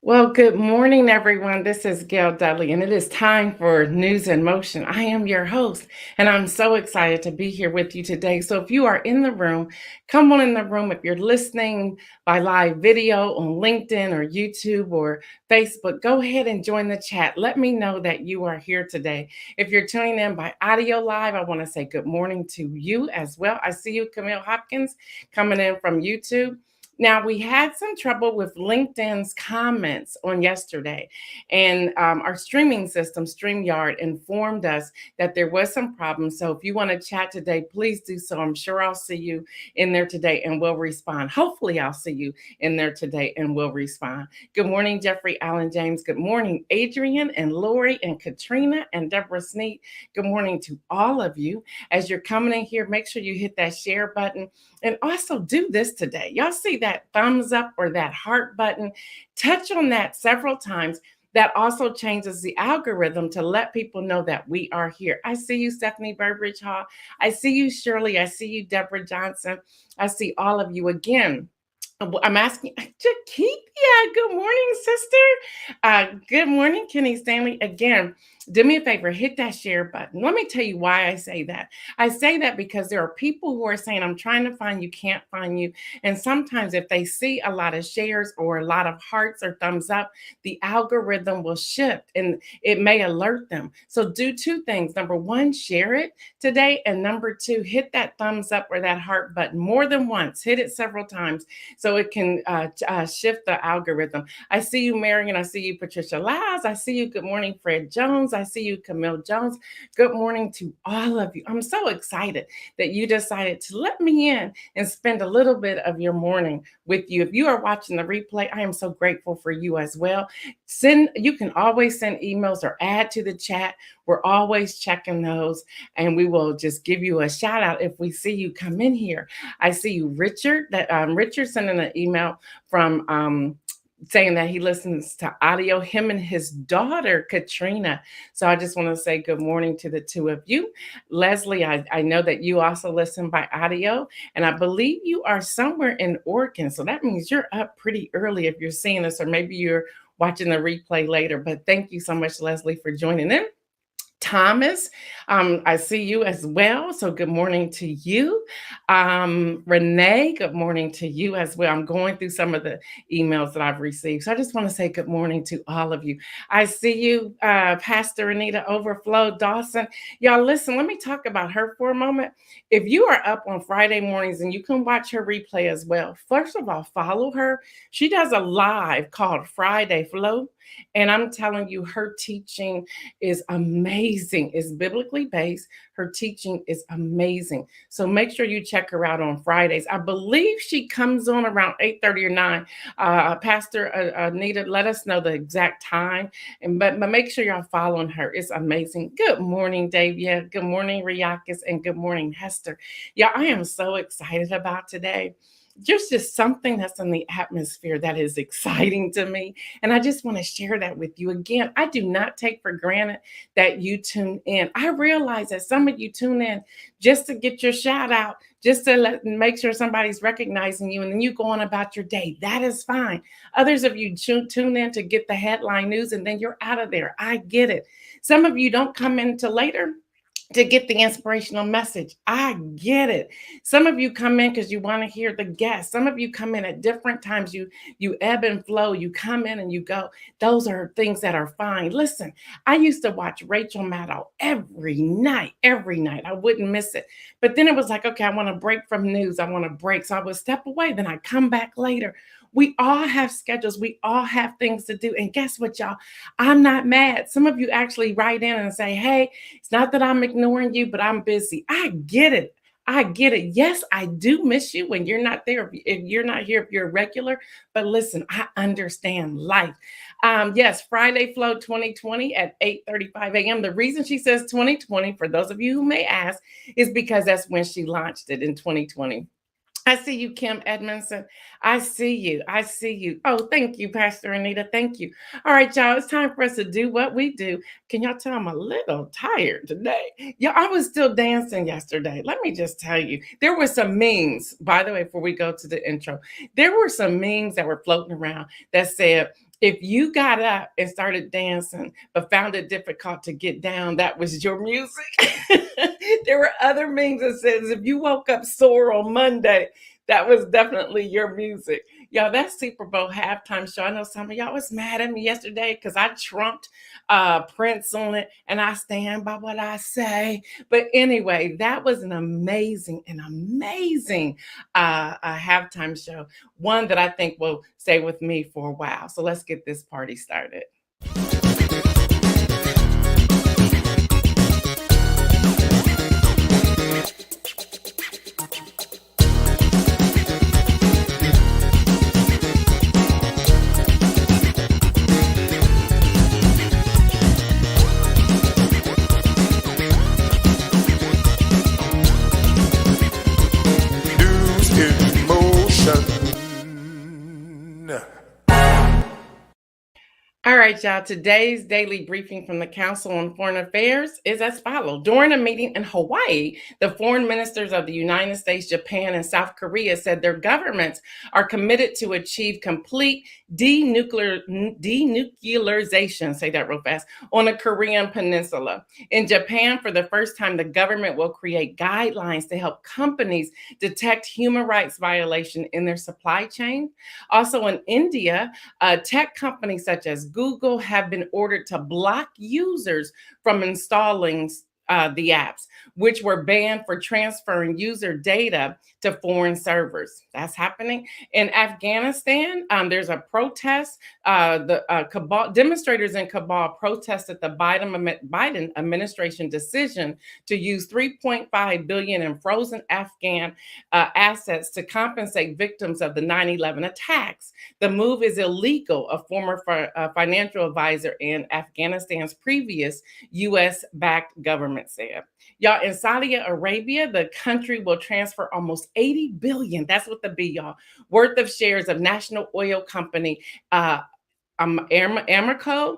Well, good morning, everyone. This is Gail Dudley, and it is time for News in Motion. I am your host, and I'm so excited to be here with you today. So, if you are in the room, come on in the room. If you're listening by live video on LinkedIn or YouTube or Facebook, go ahead and join the chat. Let me know that you are here today. If you're tuning in by audio live, I want to say good morning to you as well. I see you, Camille Hopkins, coming in from YouTube. Now, we had some trouble with LinkedIn's comments on yesterday, and our streaming system, StreamYard, informed us that there was some problems. So if you want to chat today, please do so. I'm sure I'll see you in there today and we'll respond. Hopefully, I'll see you in there today and we'll respond. Good morning, Jeffrey Allen James. Good morning, Adrian and Lori and Katrina and Deborah Sneed. Good morning to all of you. As you're coming in here, make sure you hit that share button. And also do this today. Y'all see that thumbs up or that heart button? Touch on that several times. That also changes the algorithm to let people know that we are here. I see you, Stephanie Burbridge Hall. I see you, Shirley. I see you, Deborah Johnson. I see all of you again. I'm asking Jakeithia, good morning, sister. Good morning, Kenny Stanley. Again, do me a favor, hit that share button. Let me tell you why I say that. I say that because there are people who are saying, I'm trying to find you, can't find you. And sometimes if they see a lot of shares or a lot of hearts or thumbs up, the algorithm will shift and it may alert them. So do two things. Number one, share it today. And number two, hit that thumbs up or that heart button more than once. Hit it several times so it can shift the algorithm. I see you, Marion. I see you, Patricia Laz. I see you. Good morning, Fred Jones. I see you, Camille Jones. Good morning to all of you. I'm so excited that you decided to let me in and spend a little bit of your morning with you. If you are watching the replay, I am so grateful for you as well. You can always send emails or add to the chat. We're always checking those, and we will just give you a shout out if we see you come in here. I see you, Richard. Richard sending an email from saying that he listens to audio, him and his daughter, Katrina. So I just want to say good morning to the two of you. Leslie, I know that you also listen by audio, and I believe you are somewhere in Oregon. So that means you're up pretty early if you're seeing this, or maybe you're watching the replay later. But thank you so much, Leslie, for joining in. Thomas, I see you as well. So good morning to you. Renee, good morning to you as well. I'm going through some of the emails that I've received. So I just want to say good morning to all of you. I see you, Pastor Anita Overflow Dawson. Y'all listen, let me talk about her for a moment. If you are up on Friday mornings and you can watch her replay as well, first of all, follow her. She does a live called Friday Flow. And I'm telling you, her teaching is amazing. It's biblically based. Her teaching is amazing. So make sure you check her out on Fridays. I believe she comes on around 8:30 or 9. Pastor Anita, let us know the exact time. But make sure y'all following her. It's amazing. Good morning, Davia. Good morning, Riakis. And good morning, Hester. Yeah, I am so excited about today. There's just something that's in the atmosphere that is exciting to me. And I just want to share that with you. Again, I do not take for granted that you tune in. I realize that some of you tune in just to get your shout out, just to make sure somebody's recognizing you, and then you go on about your day. That is fine. Others of you tune in to get the headline news, and then you're out of there. I get it. Some of you don't come in till later to get the inspirational message. I get it. Some of you come in because you want to hear the guest. Some of you come in at different times. You ebb and flow. You come in and you go. Those are things that are fine. Listen, I used to watch Rachel Maddow every night. I wouldn't miss it. But then it was like, okay, I want to break from news. I want to break. So I would step away. Then I come back later. We all have schedules. We all have things to do. And guess what, y'all? I'm not mad. Some of you actually write in and say, hey, it's not that I'm ignoring you, but I'm busy. I get it. I get it. Yes, I do miss you when you're not there. If you're not here, if you're regular. But listen, I understand life. Yes, Friday Flow 2020 at 8:35 a.m. The reason she says 2020, for those of you who may ask, is because that's when she launched it in 2020. I see you, Kim Edmondson. I see you. Oh, thank you, Pastor Anita. Thank you. All right, y'all. It's time for us to do what we do. Can y'all tell I'm a little tired today? Yeah, I was still dancing yesterday. Let me just tell you. There were some memes, by the way, before we go to the intro. There were some memes that were floating around that said, If you got up and started dancing, but found it difficult to get down, that was your music. There were other memes that says if you woke up sore on Monday, that was definitely your music. Y'all, that Super Bowl halftime show, I know some of y'all was mad at me yesterday because I trumped Prince on it, and I stand by what I say. But anyway, that was an amazing halftime show, one that I think will stay with me for a while. So let's get this party started. News in motion. All right, y'all. Today's daily briefing from the Council on Foreign Affairs is as follows. During a meeting in Hawaii, the foreign ministers of the United States, Japan, and South Korea said their governments are committed to achieve complete denuclearization, say that real fast, on the Korean Peninsula. In Japan, for the first time, the government will create guidelines to help companies detect human rights violation in their supply chain. Also in India, tech companies such as Google have been ordered to block users from installing the apps, which were banned for transferring user data to foreign servers. That's happening. In Afghanistan, there's a protest. Demonstrators in Kabul protested the Biden administration decision to use $3.5 billion in frozen Afghan assets to compensate victims of the 9/11 attacks. The move is illegal, a former financial advisor in Afghanistan's previous U.S.-backed government said. Y'all, in Saudi Arabia, the country will transfer almost 80 billion, that's what the B, y'all, worth of shares of national oil company Aramco,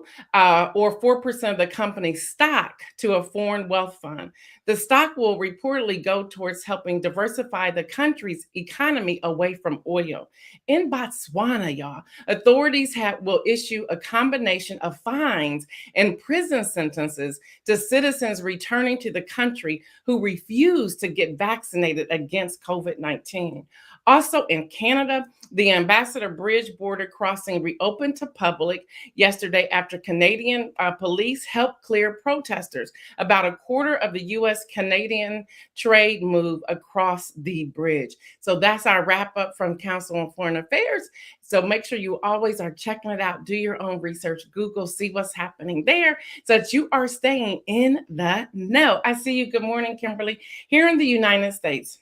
or 4% of the company's stock to a foreign wealth fund. The stock will reportedly go towards helping diversify the country's economy away from oil. In Botswana, y'all, authorities will issue a combination of fines and prison sentences to citizens returning to the country who refuse to get vaccinated against COVID-19. Also in Canada, the Ambassador Bridge border crossing reopened to public yesterday after Canadian police helped clear protesters. About a quarter of the U.S.-Canadian trade move across the bridge. So that's our wrap up from Council on Foreign Affairs. So make sure you always are checking it out. Do your own research. Google, see what's happening there so that you are staying in the know. I see you. Good morning, Kimberly. Here in the United States,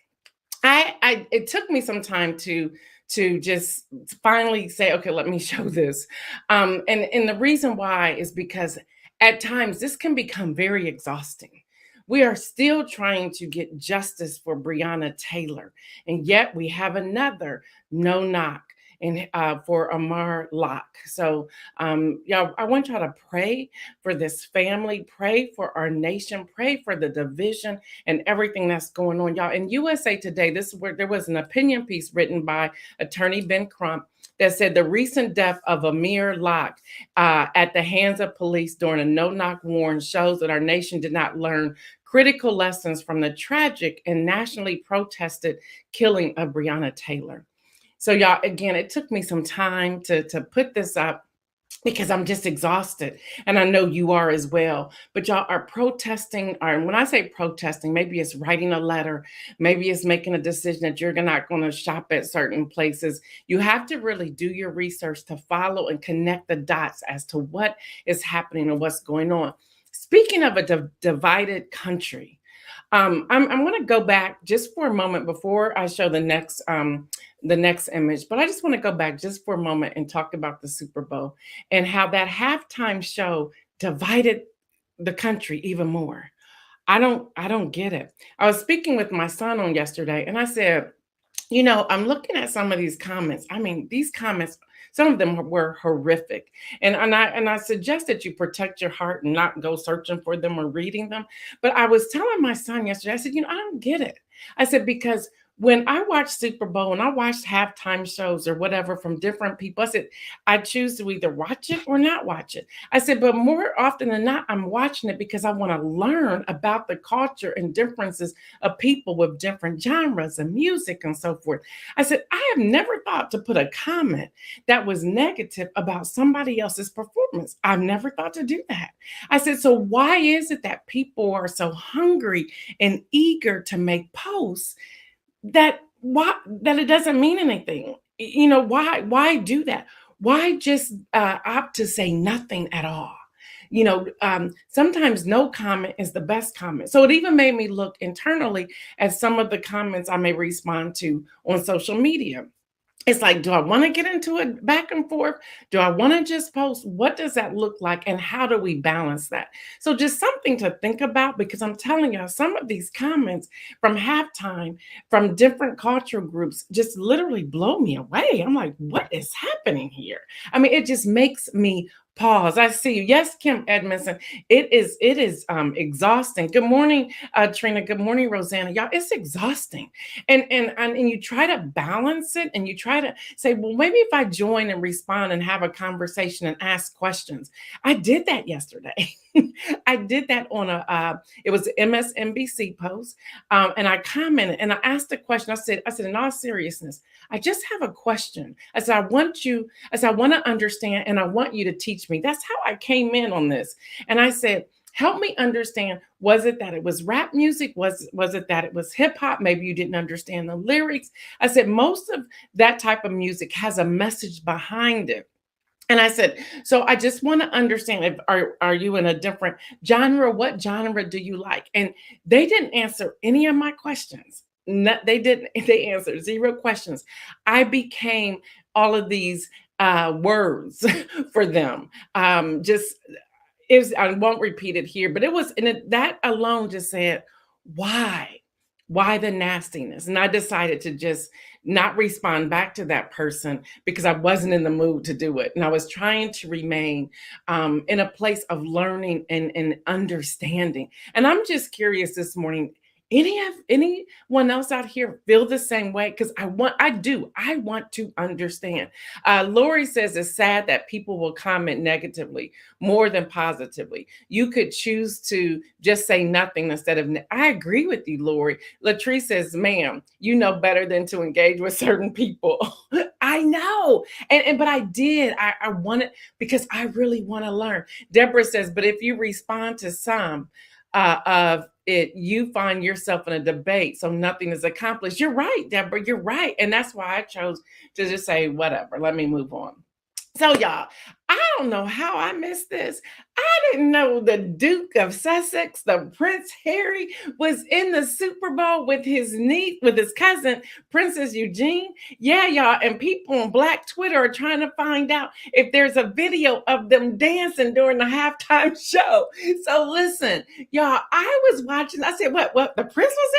it took me some time to just finally say, okay, let me show this. And the reason why is because at times this can become very exhausting. We are still trying to get justice for Breonna Taylor, and yet we have another no knock and for Amar Locke. So, y'all, I want y'all to pray for this family, pray for our nation, pray for the division and everything that's going on, y'all. In USA Today, this is where there was an opinion piece written by attorney Ben Crump that said the recent death of Amir Locke at the hands of police during a no-knock warrant shows that our nation did not learn critical lessons from the tragic and nationally protested killing of Breonna Taylor. So y'all, again, it took me some time to put this up because I'm just exhausted. And I know you are as well. But y'all are protesting, or when I say protesting, maybe it's writing a letter, maybe it's making a decision that you're not going to shop at certain places. You have to really do your research to follow and connect the dots as to what is happening and what's going on. Speaking of a divided country, I'm going to go back just for a moment before I show the next image, but I just want to go back just for a moment and talk about the Super Bowl and how that halftime show divided the country even more. I don't get it. I was speaking with my son on yesterday, and I said, you know, I'm looking at some of these comments. I mean, these comments, some of them were horrific. And I suggest that you protect your heart and not go searching for them or reading them. But I was telling my son yesterday, I said, you know, I don't get it. I said, because when I watch Super Bowl and I watched halftime shows or whatever from different people, I said, I choose to either watch it or not watch it. I said, but more often than not, I'm watching it because I want to learn about the culture and differences of people with different genres and music and so forth. I said, I have never thought to put a comment that was negative about somebody else's performance. I've never thought to do that. I said, so why is it that people are so hungry and eager to make posts that it doesn't mean anything? Why do that? Why just opt to say nothing at all? Sometimes no comment is the best comment. So it even made me look internally at some of the comments I may respond to on social media. It's like, do I want to get into it back and forth? Do I want to just post? What does that look like? And how do we balance that? So, just something to think about, because I'm telling you, some of these comments from halftime from different cultural groups just literally blow me away. I'm like, what is happening here? I mean, it just makes me pause. I see you. Yes, Kim Edmondson. It is exhausting. Good morning, Trina. Good morning, Rosanna. Y'all, it's exhausting. And you try to balance it, and you try to say, well, maybe if I join and respond and have a conversation and ask questions. I did that yesterday. I did that on it was an MSNBC post, and I commented and I asked a question. I said, in all seriousness, I just have a question. I said, I want to understand, and I want you to teach me. That's how I came in on this. And I said, help me understand. Was it that it was rap music? Was it that it was hip hop? Maybe you didn't understand the lyrics. I said, most of that type of music has a message behind it. And I said, so I just want to understand, if are you in a different genre? What genre do you like? And they didn't answer any of my questions. They didn't. They answered zero questions. I became all of these words for them. Just is I won't repeat it here, but it was, and that alone just said, why? Why the nastiness? And I decided to just not respond back to that person because I wasn't in the mood to do it. And I was trying to remain in a place of learning and understanding. And I'm just curious this morning, anyone else out here feel the same way? Because I want to understand. Lori says it's sad that people will comment negatively more than positively. You could choose to just say nothing instead of I agree with you, Lori. Latrice says, ma'am, you know better than to engage with certain people. I know. But I did. I wanted, because I really want to learn. Deborah says, but if you respond to some of it, you find yourself in a debate, so nothing is accomplished. You're right, Deborah. You're right. And that's why I chose to just say, whatever, let me move on. So, y'all, I don't know how I missed this. I didn't know the Duke of Sussex, the Prince Harry, was in the Super Bowl with his niece, with his cousin, Princess Eugene. Yeah, y'all. And people on Black Twitter are trying to find out if there's a video of them dancing during the halftime show. So listen, y'all, I was watching. I said, what? The Prince was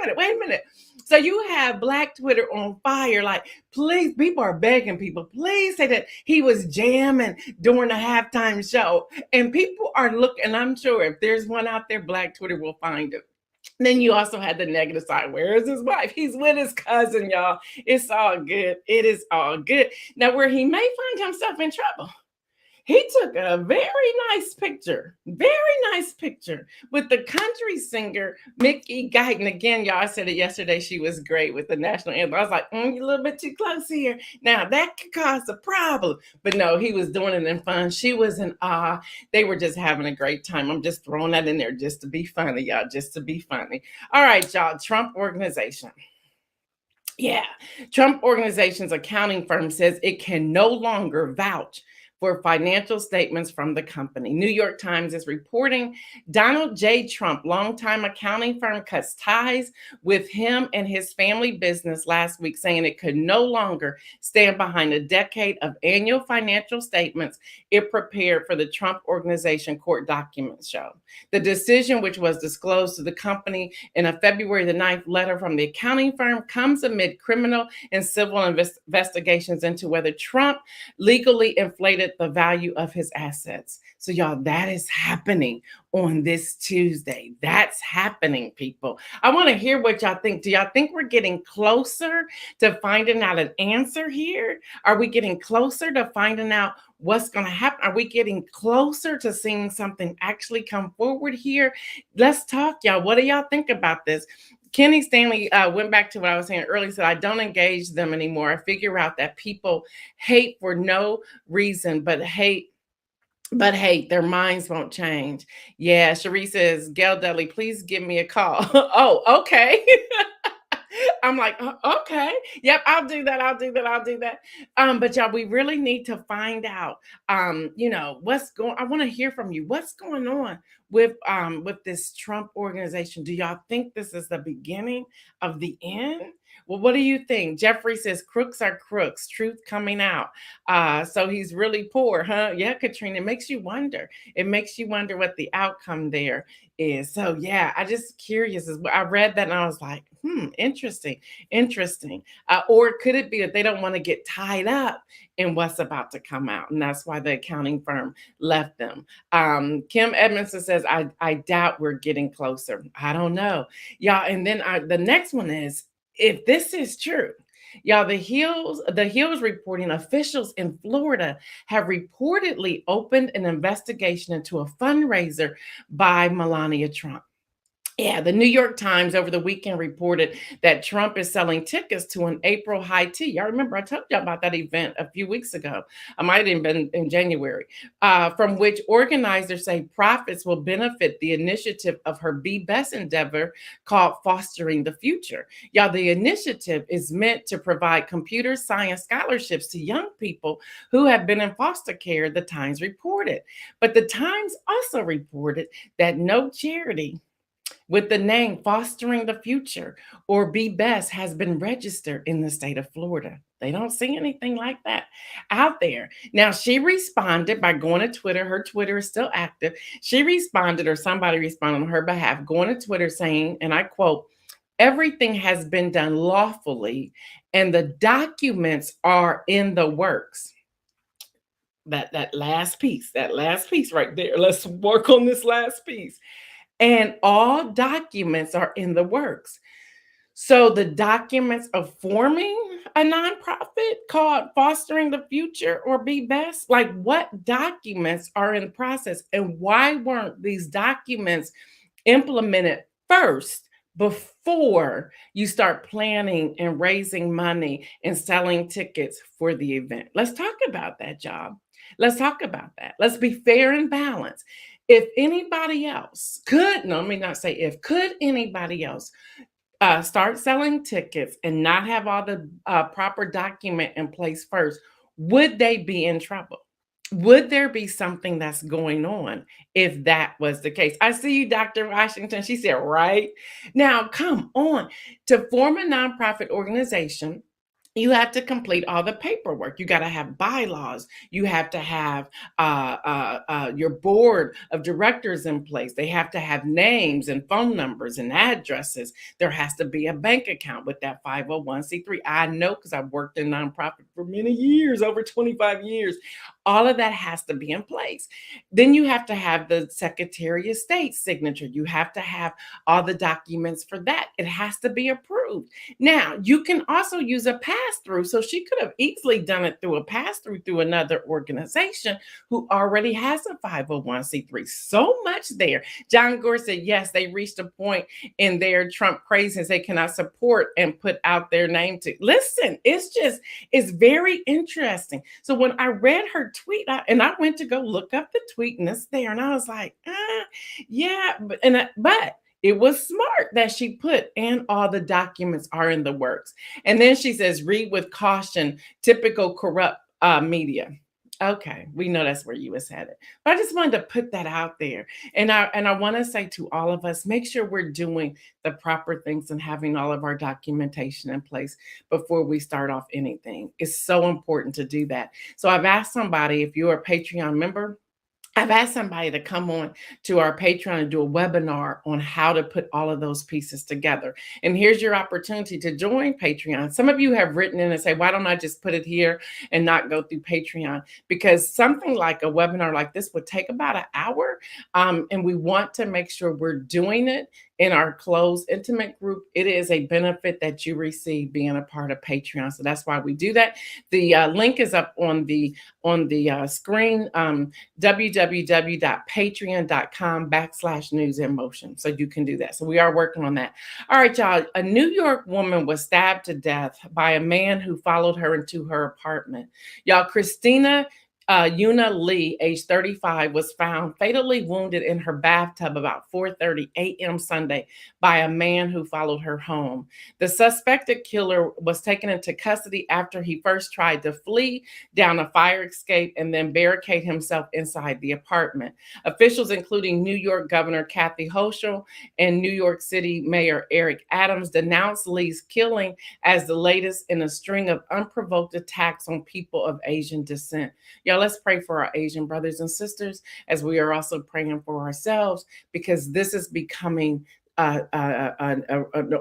there? Wait a minute. So you have Black Twitter on fire. Like, please, people are begging people, please say that he was jamming during the halftime show. And people are looking, I'm sure if there's one out there, Black Twitter will find it. Then you also had the negative side. Where is his wife? He's with his cousin, y'all. It's all good. It is all good. Now, where he may find himself in trouble, he took a very nice picture with the country singer, Mickey Guyton. Again, y'all, I said it yesterday, she was great with the national anthem. I was like, you're a little bit too close here. Now, that could cause a problem. But no, he was doing it in fun. She was in awe. They were just having a great time. I'm just throwing that in there just to be funny, y'all, just to be funny. All right, y'all, Trump Organization. Yeah, Trump Organization's accounting firm says it can no longer vouch for financial statements from the company. New York Times is reporting Donald J. Trump, longtime accounting firm, cuts ties with him and his family business last week, saying it could no longer stand behind a decade of annual financial statements it prepared for the Trump Organization court documents show. The decision, which was disclosed to the company in a February the 9th letter from the accounting firm, comes amid criminal and civil investigations into whether Trump legally inflated refunded the value of his assets. So, y'all, that is happening on this Tuesday. That's happening, people. I want to hear what y'all think. Do y'all think we're getting closer to finding out an answer here? Are we getting closer to finding out what's going to happen? Are we getting closer to seeing something actually come forward here? Let's talk, y'all. What do y'all think about this? Kenny Stanley went back to what I was saying earlier, said, I don't engage them anymore. I figure out that people hate for no reason, but hate, their minds won't change. Yeah, Cherie says, Gail Dudley, please give me a call. Oh, okay. I'm like, okay, yep, I'll do that. I'll do that. But y'all, we really need to find out, what's going. I want to hear from you. What's going on with this Trump organization? Do y'all think this is the beginning of the end? Well, what do you think? Jeffrey says crooks are crooks, truth coming out. So he's really poor, huh? Yeah, Katrina, it makes you wonder. It makes you wonder what the outcome there is. So yeah, I just curious. I read that and I was like, interesting. Or could it be that they don't want to get tied up in what's about to come out, and that's why the accounting firm left them? Kim Edmondson says, I doubt we're getting closer. I don't know, y'all. And then the next one is, if this is true, y'all, the Hills reporting officials in Florida have reportedly opened an investigation into a fundraiser by Melania Trump. Yeah, the New York Times over the weekend reported that Trump is selling tickets to an April high tea. Y'all remember I told you about that event a few weeks ago. I might have been in January, from which organizers say profits will benefit the initiative of her Be Best endeavor called Fostering the Future. Y'all, the initiative is meant to provide computer science scholarships to young people who have been in foster care, the Times reported. But the Times also reported that no charity with the name Fostering the Future or Be Best has been registered in the state of Florida. They don't see anything like that out there. Now, she responded by going to Twitter. Her Twitter is still active. She responded, or somebody responded on her behalf, going to Twitter saying, and I quote, everything has been done lawfully and the documents are in the works. That last piece right there. Let's work on this last piece. And all documents are in the works. So the documents of forming a nonprofit called Fostering the Future or Be Best, like what documents are in the process, and why weren't these documents implemented first before you start planning and raising money and selling tickets for the event? Let's talk about that, y'all. Let's talk about that. Let's be fair and balanced. If anybody else could, no, let me not say if, could anybody else start selling tickets and not have all the proper document in place first, would they be in trouble? Would there be something that's going on if that was the case? I see you, Dr. Washington. She said, right. Now, come on. To form a nonprofit organization, you have to complete all the paperwork. You got to have bylaws. You have to have your board of directors in place. They have to have names and phone numbers and addresses. There has to be a bank account with that 501c3. I know because I've worked in nonprofit for many years, over 25 years. All of that has to be in place. Then you have to have the Secretary of State's signature. You have to have all the documents for that. It has to be approved. Now, you can also use a pass-through. So she could have easily done it through a pass-through through another organization who already has a 501c3. So much there. John Gore said, yes, they reached a point in their Trump craziness they cannot support and put out their name to. Listen, it's very interesting. So when I read her tweet, and I went to go look up the tweet, and it's there, and I was like, yeah, but it was smart that she put, and all the documents are in the works. And then she says, read with caution, typical corrupt media. Okay, we know that's where you was headed. But I just wanted to put that out there. And I want to say to all of us, make sure we're doing the proper things and having all of our documentation in place before we start off anything. It's so important to do that. So I've asked somebody, if you're a Patreon member, I've asked somebody to come on to our Patreon and do a webinar on how to put all of those pieces together. And here's your opportunity to join Patreon. Some of you have written in and say, why don't I just put it here and not go through Patreon? Because something like a webinar like this would take about an hour. And we want to make sure we're doing it in our closed, intimate group. It is a benefit that you receive being a part of Patreon. So that's why we do that. The link is up on the screen. www.patreon.com/news in motion. So you can do that. So we are working on that. All right, y'all. A New York woman was stabbed to death by a man who followed her into her apartment. Y'all, Christina Yuna Lee, age 35, was found fatally wounded in her bathtub about 4:30 a.m. Sunday by a man who followed her home. The suspected killer was taken into custody after he first tried to flee down a fire escape and then barricade himself inside the apartment. Officials, including New York Governor Kathy Hochul and New York City Mayor Eric Adams, denounced Lee's killing as the latest in a string of unprovoked attacks on people of Asian descent. Y'all, let's pray for our Asian brothers and sisters as we are also praying for ourselves, because this is becoming an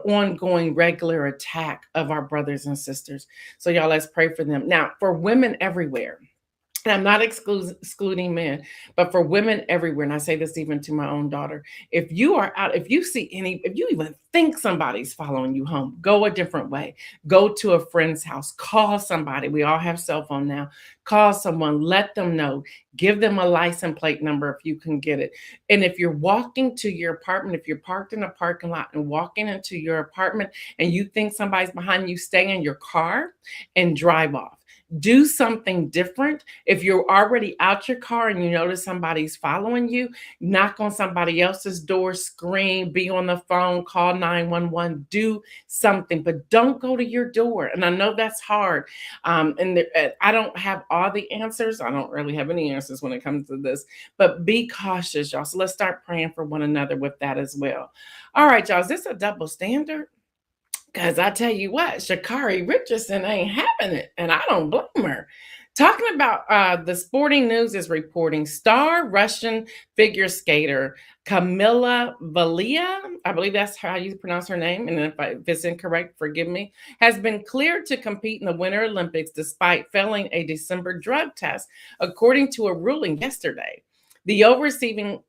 ongoing regular attack of our brothers and sisters. So y'all, let's pray for them. Now, for women everywhere, and I'm not excluding men, but for women everywhere, and I say this even to my own daughter, if you are out, if you see if you even think somebody's following you home, go a different way. Go to a friend's house, call somebody. We all have cell phone now. Call someone, let them know, give them a license plate number if you can get it. And if you're walking to your apartment, if you're parked in a parking lot and walking into your apartment and you think somebody's behind you, stay in your car and drive off. Do something different. If you're already out your car and you notice somebody's following you, knock on somebody else's door, scream, be on the phone, call 911, do something, but don't go to your door. And I know that's hard. I don't have all the answers. I don't really have any answers when it comes to this, but be cautious, y'all. So let's start praying for one another with that as well. All right, y'all. Is this a double standard? Because I tell you what, Sha'Carri Richardson ain't having it, and I don't blame her. Talking about the sporting news is reporting star Russian figure skater Kamila Valia, I believe that's how you pronounce her name, and if it's incorrect, forgive me, has been cleared to compete in the Winter Olympics despite failing a December drug test, according to a ruling yesterday. The overseeing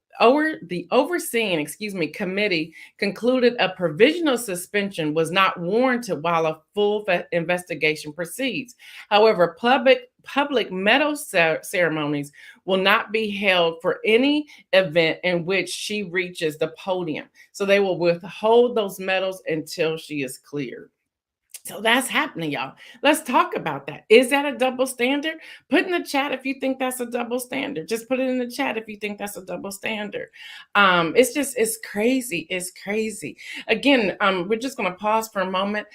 committee concluded a provisional suspension was not warranted while a full investigation proceeds. However, public medal ceremonies will not be held for any event in which she reaches the podium. So they will withhold those medals until she is cleared. So that's happening, y'all. Let's talk about that. Is that a double standard? Put in the chat if you think that's a double standard. Just put it in the chat if you think that's a double standard. It's crazy. It's crazy. Again, we're just going to pause for a moment.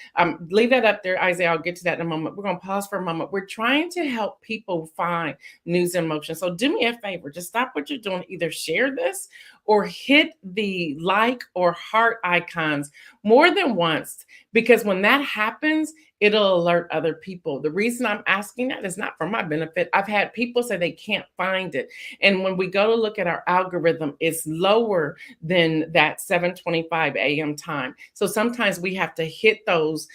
Leave that up there, Isaiah. I'll get to that in a moment. We're going to pause for a moment. We're trying to help people find news in motion. So do me a favor. Just stop what you're doing. Either share this or hit the like or heart icons more than once, because when that happens, it'll alert other people. The reason I'm asking that is not for my benefit. I've had people say they can't find it. And when we go to look at our algorithm, it's lower than that 7:25 a.m. time. So sometimes we have to hit those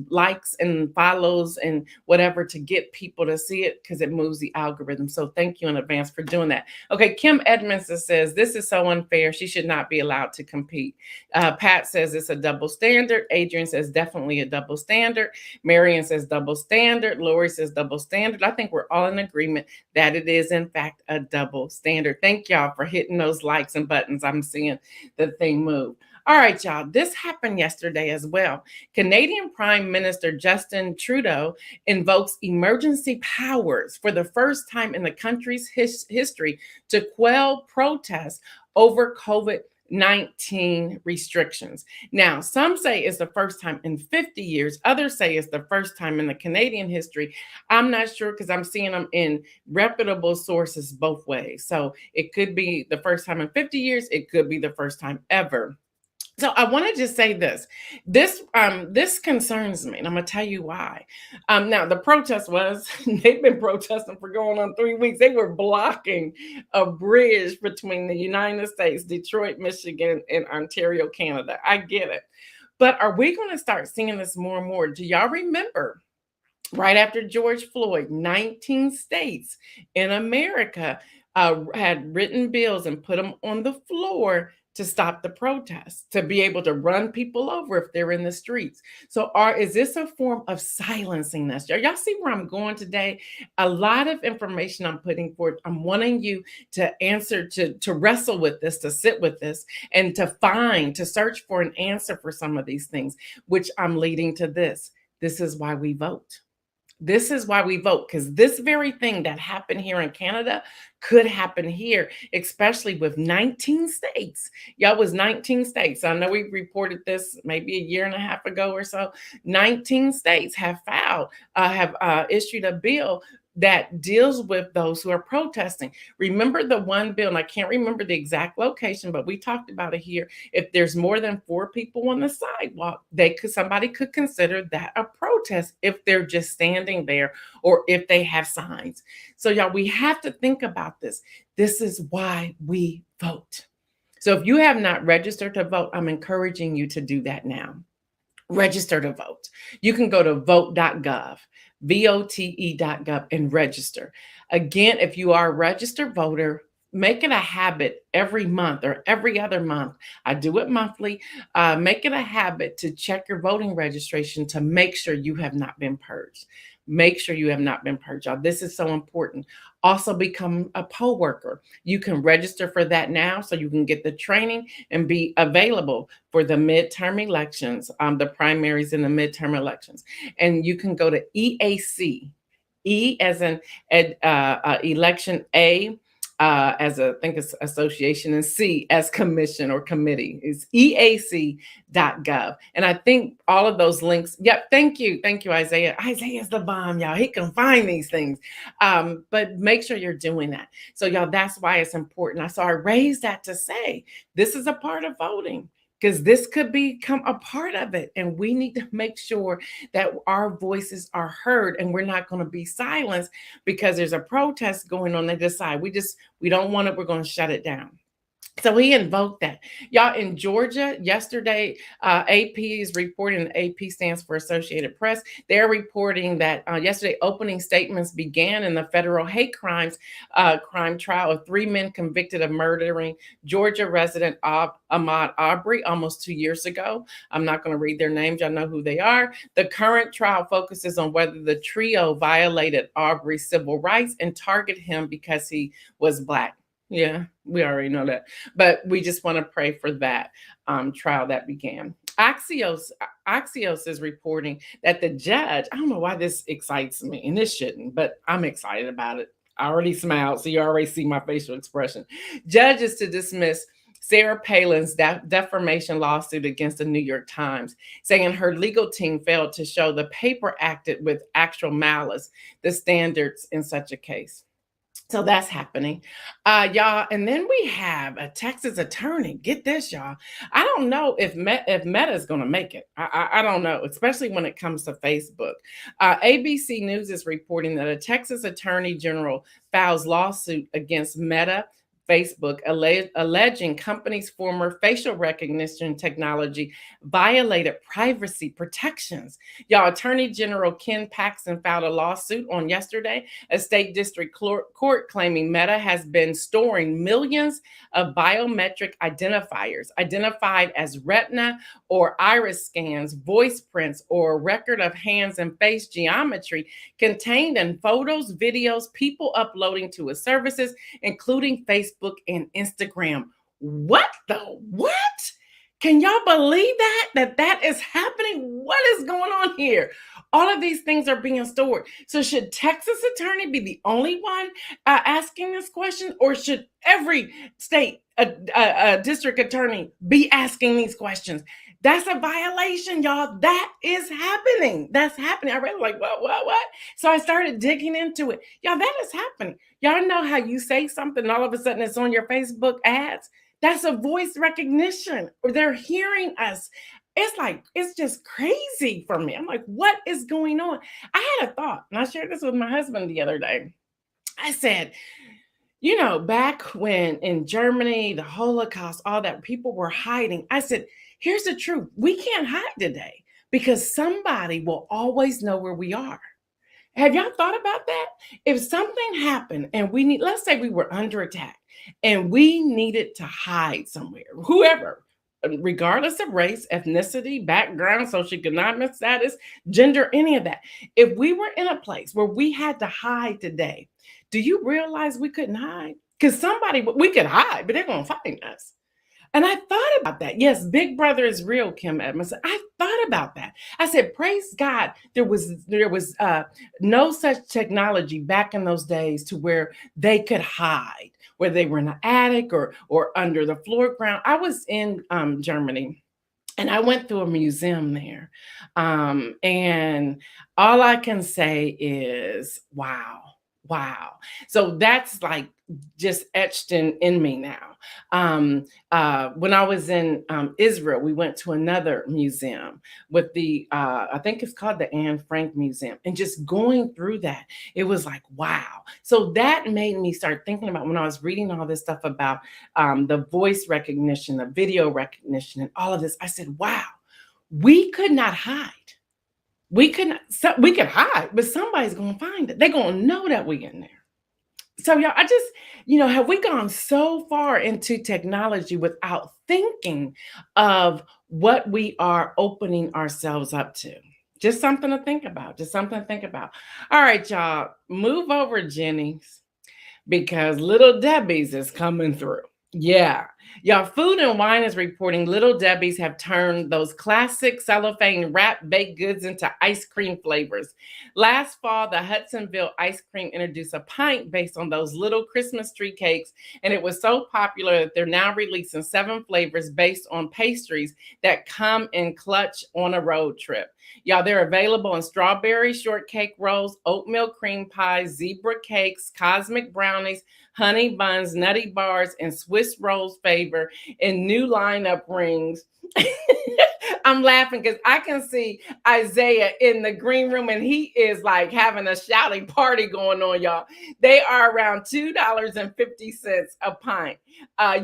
likes and follows and whatever to get people to see it, because it moves the algorithm. So thank you in advance for doing that. Okay, Kim Edmondson says, this is so unfair. She should not be allowed to compete. Pat says it's a double standard. Adrian says definitely a double standard. Marion says double standard. Lori says double standard. I think we're all in agreement that it is, in fact, a double standard. Thank y'all for hitting those likes and buttons. I'm seeing the thing move. All right, y'all. This happened yesterday as well. Canadian Prime Minister Justin Trudeau invokes emergency powers for the first time in the country's history to quell protests over COVID-19 restrictions. Now, some say it's the first time in 50 years. Others say it's the first time in the Canadian history. I'm not sure, because I'm seeing them in reputable sources both ways. So it could be the first time in 50 years. It could be the first time ever. So I want to just say this. This concerns me, and I'm gonna tell you why. Now the protest was they've been protesting for going on 3 weeks. They were blocking a bridge between the United States, Detroit, Michigan, and Ontario, Canada. I get it. But are we going to start seeing this more and more? Do y'all remember right after George Floyd, 19 states in America had written bills and put them on the floor to stop the protests, to be able to run people over if they're in the streets. So, is this a form of silencing us? Y'all see where I'm going today? A lot of information I'm putting forth. I'm wanting you to answer, to wrestle with this, to sit with this, and to search for an answer for some of these things, which I'm leading to this. This is why we vote. This is why we vote, because this very thing that happened here in Canada could happen here, especially with 19 states. Y'all, was 19 states. I know we reported this maybe a year and a half ago or so. 19 states have issued a bill that deals with those who are protesting. Remember the one bill, and I can't remember the exact location, but we talked about it here. If there's more than 4 people on the sidewalk, somebody could consider that a protest if they're just standing there or if they have signs. So y'all, we have to think about this. This is why we vote. So if you have not registered to vote, I'm encouraging you to do that now. Register to vote. You can go to vote.gov, vote.gov, and register. Again, if you are a registered voter, make it a habit every month or every other month. I do it monthly. Make it a habit to check your voting registration to make sure you have not been purged. Make sure you have not been purged, y'all. This is so important. Also, become a poll worker. You can register for that now so you can get the training and be available for the midterm elections, the primaries and the midterm elections. And you can go to EAC, E as in election, A as I think it's association, and C as commission or committee. Is EAC.gov. And I think all of those links. Yep. Thank you. Thank you, Isaiah. Isaiah's the bomb, y'all. He can find these things. But make sure you're doing that. So, y'all, that's why it's important. So I raised that to say this is a part of voting, because this could become a part of it. And we need to make sure that our voices are heard and we're not going to be silenced because there's a protest going on. They decide we don't want it. We're going to shut it down. So he invoked that. Y'all, in Georgia yesterday, AP is reporting, AP stands for Associated Press. They're reporting that yesterday opening statements began in the federal hate crimes crime trial of 3 men convicted of murdering Georgia resident Ahmaud Arbery almost 2 years ago. I'm not going to read their names. Y'all know who they are. The current trial focuses on whether the trio violated Arbery's civil rights and targeted him because he was Black. Yeah, we already know that. But we just want to pray for that trial that began. Axios is reporting that the judge, I don't know why this excites me, and this shouldn't, but I'm excited about it. I already smiled, so you already see my facial expression. Judges to dismiss Sarah Palin's defamation lawsuit against the New York Times, saying her legal team failed to show the paper acted with actual malice, the standards in such a case. So that's happening, y'all. And then we have a Texas attorney. Get this, y'all. I don't know if Meta is going to make it. I don't know, especially when it comes to Facebook. ABC News is reporting that a Texas attorney general files lawsuit against Meta, Facebook, alleging company's former facial recognition technology violated privacy protections. Y'all, Attorney General Ken Paxton filed a lawsuit on yesterday, a state district court claiming Meta has been storing millions of biometric identifiers, identified as retina or iris scans, voice prints, or a record of hands and face geometry contained in photos, videos, people uploading to its services, including Facebook and Instagram. What the what? Can y'all believe that is happening? What is going on here? All of these things are being stored. So should Texas attorney be the only one asking this question, or should every state district attorney be asking these questions? That's a violation, y'all. That is happening. That's happening. I read like, what? So I started digging into it. Y'all, that is happening. Y'all know how you say something and all of a sudden it's on your Facebook ads? That's a voice recognition, or they're hearing us. It's like, it's just crazy for me. I'm like, what is going on? I had a thought, and I shared this with my husband the other day. I said, back when in Germany, the Holocaust, all that, people were hiding. I said, here's the truth. We can't hide today because somebody will always know where we are. Have y'all thought about that? If something happened and let's say we were under attack and we needed to hide somewhere, whoever, regardless of race, ethnicity, background, socioeconomic status, gender, any of that, if we were in a place where we had to hide today, do you realize we couldn't hide? Because we could hide, but they're going to find us. And I thought about that. Yes, Big Brother is real, Kim Edmonds. I thought about that. I said, praise God, there was no such technology back in those days to where they could hide, whether they were in the attic or under the floor ground. I was in Germany, and I went through a museum there. And all I can say is, wow. Wow. So that's like just etched in me now. When I was in Israel, we went to another museum with I think it's called the Anne Frank Museum. And just going through that, it was like, wow. So that made me start thinking about, when I was reading all this stuff about the voice recognition, the video recognition, and all of this, I said, wow, we could not hide. We could hide, but somebody's going to find it. They're going to know that we're in there. So y'all, I just, have we gone so far into technology without thinking of what we are opening ourselves up to? Just something to think about. All right, y'all, move over, Jenny's, because Little Debbie's is coming through. Yeah. Y'all, Food and Wine is reporting Little Debbie's have turned those classic cellophane wrapped baked goods into ice cream flavors. Last fall, the Hudsonville Ice Cream introduced a pint based on those little Christmas tree cakes, and it was so popular that they're now releasing 7 flavors based on pastries that come in clutch on a road trip. Y'all, they're available in strawberry shortcake rolls, oatmeal cream pies, zebra cakes, cosmic brownies, honey buns, nutty bars, and Swiss rolls favor in new lineup rings. I'm laughing because I can see Isaiah in the green room, and he is like having a shouting party going on, y'all. They are around $2.50 a pint.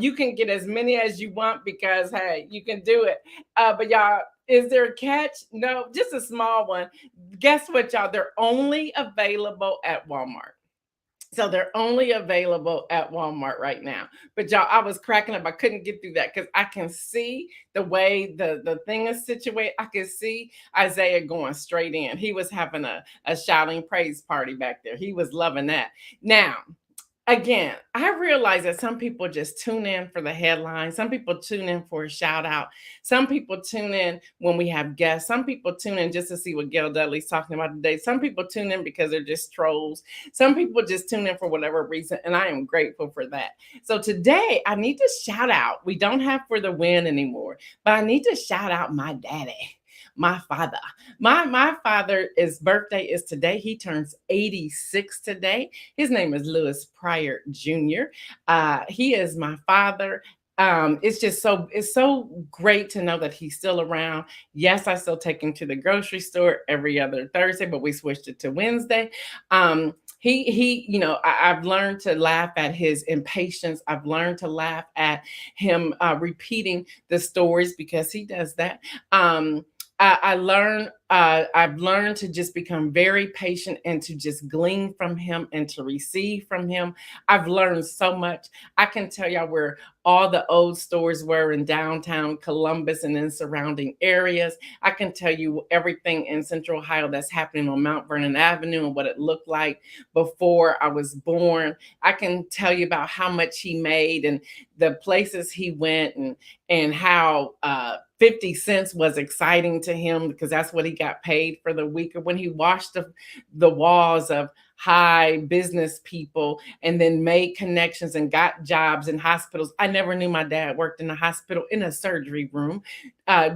You can get as many as you want because, hey, you can do it. But y'all, is there a catch? No, just a small one. Guess what, y'all? They're only available at Walmart. So they're only available at Walmart right now. But y'all, I was cracking up. I couldn't get through that because I can see the way the thing is situated. I can see Isaiah going straight in. He was having a shouting praise party back there. He was loving that. Now, again, I realize that some people just tune in for the headline. Some people tune in for a shout out. Some people tune in when we have guests. Some people tune in just to see what Gail Dudley's talking about today. Some people tune in because they're just trolls. Some people just tune in for whatever reason, and I am grateful for that. So today, I need to shout out. We don't have For the Win anymore, but I need to shout out my daddy. My father. My father's birthday is today. He turns 86 today. His name is Louis Pryor Jr. He is my father. It's so great to know that he's still around. Yes, I still take him to the grocery store every other Thursday, but we switched it to Wednesday. I've learned to laugh at his impatience. I've learned to laugh at him repeating the stories because he does that. I've learned to just become very patient and to just glean from him and to receive from him. I've learned so much. I can tell y'all where all the old stores were in downtown Columbus and in surrounding areas. I can tell you everything in Central Ohio that's happening on Mount Vernon Avenue and what it looked like before I was born. I can tell you about how much he made and the places he went and how 50 cents was exciting to him because that's what he got paid for the week. Or when he washed the walls of high business people and then made connections and got jobs in hospitals. I never knew my dad worked in a hospital, in a surgery room,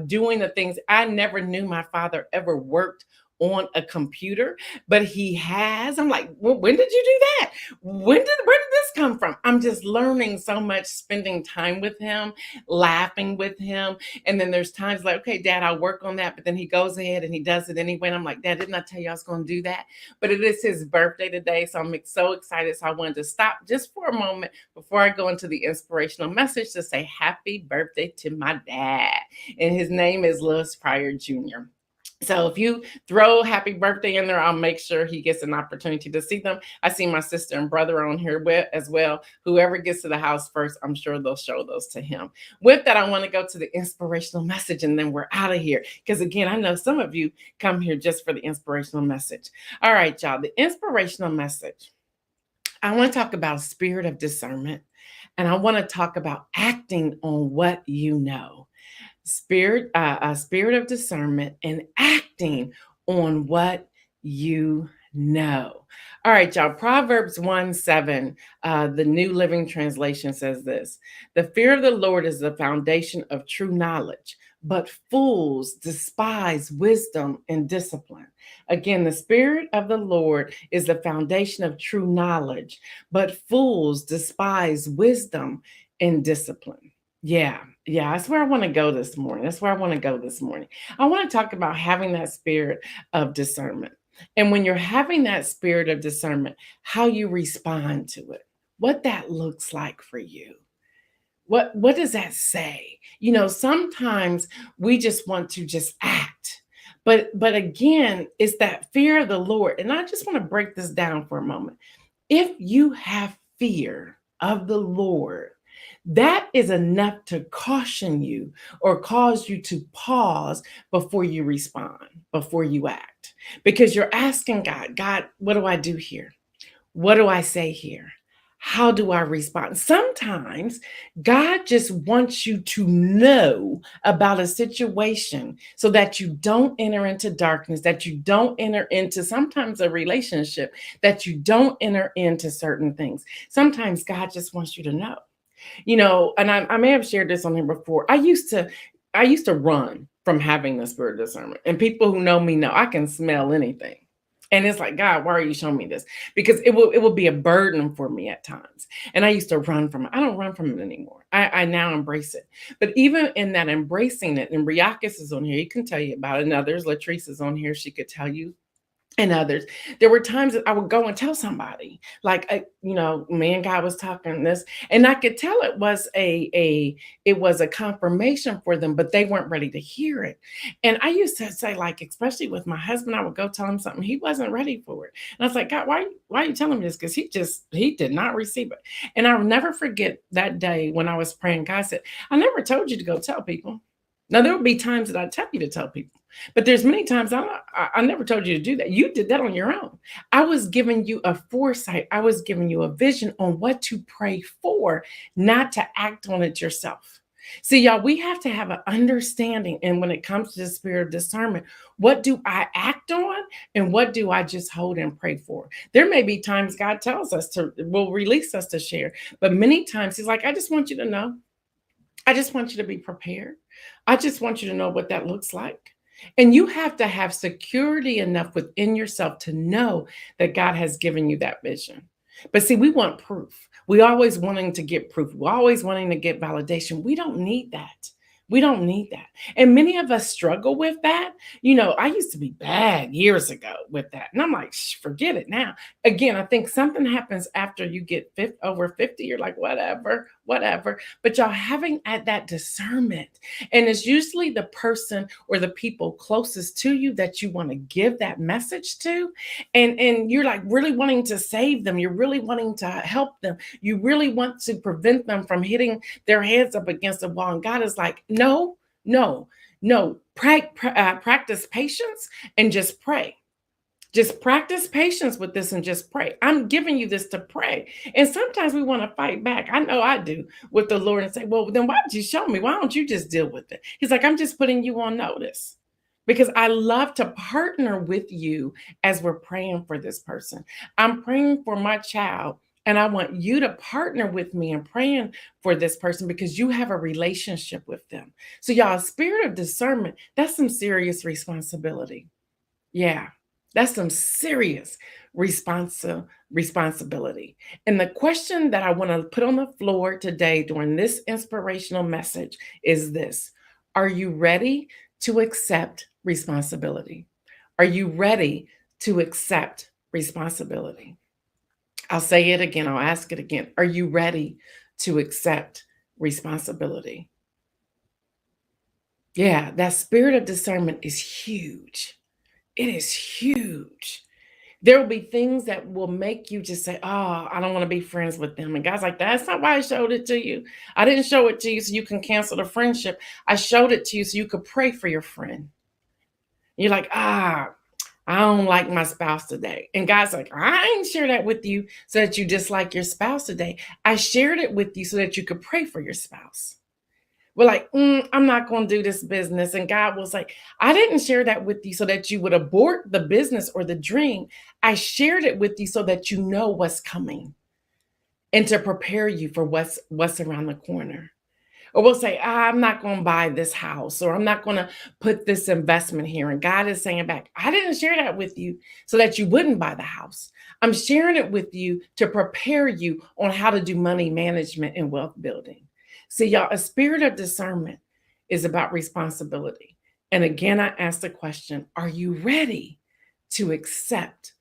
doing the things. I never knew my father ever worked on a computer, but he has. I'm like, well, when did you do that? Where did this come from? I'm just learning so much spending time with him, laughing with him. And then there's times like, okay, Dad, I'll work on that. But then he goes ahead and he does it anyway. And I'm like, Dad, didn't I tell you I was going to do that? But it is his birthday today. So I'm so excited. So I wanted to stop just for a moment before I go into the inspirational message to say happy birthday to my dad. And his name is Lewis Pryor Jr. So if you throw happy birthday in there, I'll make sure he gets an opportunity to see them. I see my sister and brother on here as well. Whoever gets to the house first, I'm sure they'll show those to him. With that, I want to go to the inspirational message and then we're out of here. Because again, I know some of you come here just for the inspirational message. All right, y'all, the inspirational message. I want to talk about a spirit of discernment and I want to talk about acting on what you know. A spirit of discernment and acting on what you know. All right, y'all. Proverbs 1:7, the New Living Translation says this: the fear of the Lord is the foundation of true knowledge, but fools despise wisdom and discipline. Again, the spirit of the Lord is the foundation of true knowledge, but fools despise wisdom and discipline. Yeah, that's where I want to go this morning. I want to talk about having that spirit of discernment. And when you're having that spirit of discernment, how you respond to it, what that looks like for you. What does that say? Sometimes we just want to just act. But again, it's that fear of the Lord. And I just want to break this down for a moment. If you have fear of the Lord, that is enough to caution you or cause you to pause before you respond, before you act. Because you're asking God, what do I do here? What do I say here? How do I respond? Sometimes God just wants you to know about a situation so that you don't enter into darkness, that you don't enter into sometimes a relationship, that you don't enter into certain things. Sometimes God just wants you to know. And I may have shared this on here before. I used to run from having the spirit of discernment. And people who know me know I can smell anything. And it's like, God, why are you showing me this? Because it will be a burden for me at times. And I used to run from it. I don't run from it anymore. I now embrace it. But even in that embracing it, and Riakis is on here, he can tell you about it. And others, Latrice is on here, she could tell you. And others, there were times that I would go and tell somebody, like, me and God was talking this, and I could tell it was a confirmation for them, but they weren't ready to hear it. And I used to say, like, especially with my husband, I would go tell him something he wasn't ready for it, and I was like, God, why are you telling me this? Because he did not receive it. And I'll never forget that day when I was praying. God said, I never told you to go tell people. Now there will be times that I tell you to tell people. But there's many times I never told you to do that. You did that on your own. I was giving you a foresight. I was giving you a vision on what to pray for, not to act on it yourself. See, y'all, we have to have an understanding. And when it comes to the spirit of discernment, what do I act on and what do I just hold and pray for? There may be times God tells us will release us to share. But many times he's like, I just want you to know. I just want you to be prepared. I just want you to know what that looks like. And you have to have security enough within yourself to know that God has given you that vision. But see, we want proof. We always wanting to get proof. We're always wanting to get validation. We don't need that. We don't need that. And many of us struggle with that. I used to be bad years ago with that. And I'm like, forget it now. Again, I think something happens after you get over 50. You're like, whatever. But y'all having at that discernment. And it's usually the person or the people closest to you that you want to give that message to. And you're like really wanting to save them. You're really wanting to help them. You really want to prevent them from hitting their heads up against the wall. And God is like, no. Practice patience and just pray. Just practice patience with this and just pray. I'm giving you this to pray. And sometimes we want to fight back. I know I do with the Lord and say, well, then why did you show me? Why don't you just deal with it? He's like, I'm just putting you on notice because I love to partner with you as we're praying for this person. I'm praying for my child. And I want you to partner with me in praying for this person because you have a relationship with them. So y'all, spirit of discernment, that's some serious responsibility. Yeah, that's some serious responsibility. And the question that I want to put on the floor today during this inspirational message is this: are you ready to accept responsibility? Are you ready to accept responsibility? I'll say it again, I'll ask it again. Are you ready to accept responsibility? Yeah, that spirit of discernment is huge. It is huge. There will be things that will make you just say, "Oh, I don't want to be friends with them." And God's like, "That's not why I showed it to you. I didn't show it to you so you can cancel the friendship. I showed it to you so you could pray for your friend." You're like, I don't like my spouse today. And God's like, I ain't share that with you so that you dislike your spouse today. I shared it with you so that you could pray for your spouse. We're like, I'm not going to do this business. And God was like, I didn't share that with you so that you would abort the business or the dream. I shared it with you so that you know what's coming and to prepare you for what's around the corner. Or we'll say, I'm not going to buy this house, or I'm not going to put this investment here. And God is saying back, I didn't share that with you so that you wouldn't buy the house. I'm sharing it with you to prepare you on how to do money management and wealth building. See, y'all, a spirit of discernment is about responsibility. And again, I ask the question, are you ready to accept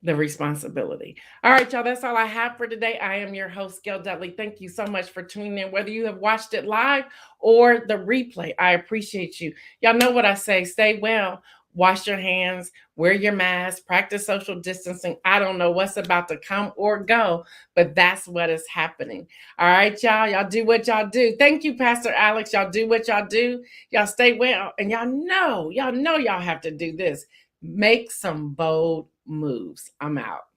the responsibility? All right, y'all, that's all I have for today. I am your host, Gail Dudley. Thank you so much for tuning in, whether you have watched it live or the replay. I appreciate you. Y'all know what I say: stay well, wash your hands, wear your mask, practice social distancing. I don't know what's about to come or go, but that's what is happening. All right, y'all. Y'all do what y'all do. Thank you, Pastor Alex. Y'all do what y'all do. Y'all stay well. And y'all know y'all have to do this. Make some bold moves. I'm out.